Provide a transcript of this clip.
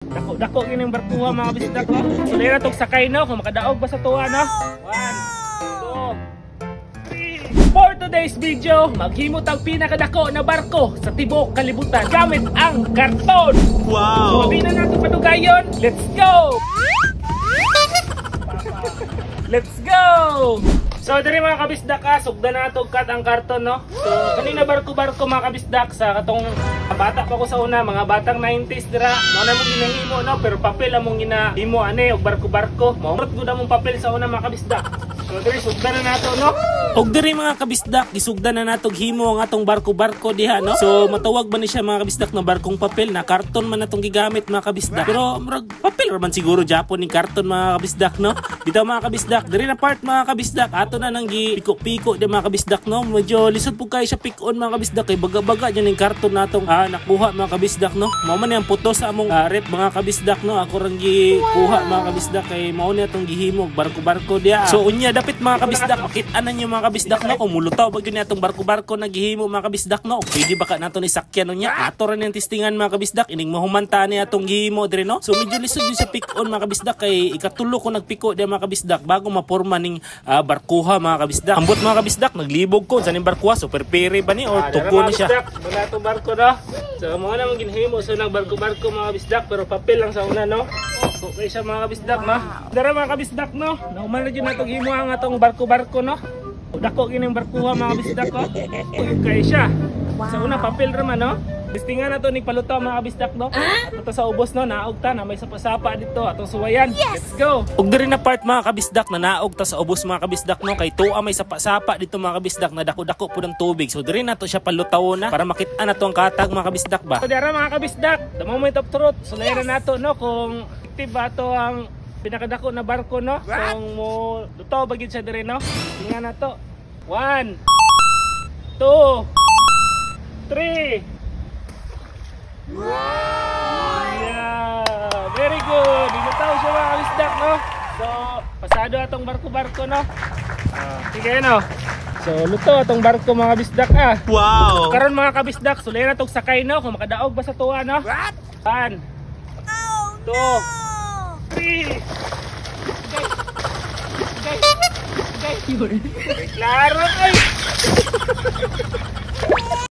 Dako gining barkuha mga kabisdak no. So dili na tong sakay no kung makadaog ba sa tuwa no. 1, 2, 3. For today's video, maghimo tag pinakadako na barko sa tibok kalibutan gamit ang karton. Wow! So di na nato padugayon. Let's go. Let's go! So diri mga kabisdak sugdan na nato kat ang karton no. So kanina barko-barko mga kabisdak sa katong bata pa ko sa una, mga batang 90s dira. Mao na mong ginahimo no, pero papel among ginahimo ane og barko-barko. Maurot gud among papel sa una mga kabisdak. So diri sugdan na nato no. Og diri mga kabisdak gisugdan na nato himo ang atong barko-barko diha no. So matawag ba ni siya mga kabisdak na barkong papel na karton man natong gigamit mga kabisdak. Pero murag papel man siguro Japon ni karton mga kabisdak no. Dito mga kabisdak, diri na part mga kabisdak ato na nang gipiko-piko di mga kabisdak no. Medyo lisod po kayo siya pick-on mga kabisdak kay baga-baga dyan yung karton natong nakuha mga kabisdak no. Mao man yang puto sa among rep mga kabisdak no. Ako rang gikuha mga kabisdak kay mao ni atong gihimo barko-barko diha. So unya dapit mga kabisdak makit-an ninyo mga kabisdak no kung mulutaw ba gyud ni atong barko-barko na gihimo mga kabisdak no. Pwede ba ka nato ni sakyan unya ato ra nang testingan mga kabisdak ining mahumanta ni atong gihimo diri no. So medyo lisod gyud sa pick-on mga kabisdak kay ikatulo ko nagpiko di mga kabisdak bago maporma ning barkuha mga kabisdak. Ambot mga kabisdak naglibog ko sa ning barkuha super pere ba ni or tugo ni siya. Muna itong barko no. So mga naman ginhimo so nagbarko-barko mga kabisdak pero papel lang sa una no. Okay siya mga kabisdak no. Dara mga kabisdak no. Nauman na dyan natong himo ang atong barko-barko no. Dako gining barkuha mga kabisdak ko. Okay siya. Sa una papel ra man no. Testingan nato ning palutaw mga kabisdak no. Ato sa ubos no naog ta na may sapa-sapa dito atong suwayan. Let's go. Ug diri na part mga kabisdak na naog ta sa ubos mga kabisdak no kay tuwa may sapa-sapa dito mga kabisdak na dako-dako pud ang tubig. So diri nato siya palutaw na para makit-an nato ang katag mga kabisdak ba. So dira mga kabisdak, the moment of truth. So layran nato no kung active ba to ang pinakadako na barko no. So mo lutaw bagid siya diri no. Tingnan nato. 1 2 3. Wow! Yeah! Very good! Inataw siya mga kabisdak no? So, pasado atong barko-barko no? Sige no? So, luto atong barko mga kabisdak Wow! Karon mga kabisdak, sulay na itong sakay no? Kung makadaog ba sa tuwa no? 1 2 3. Okay. Klaro ay!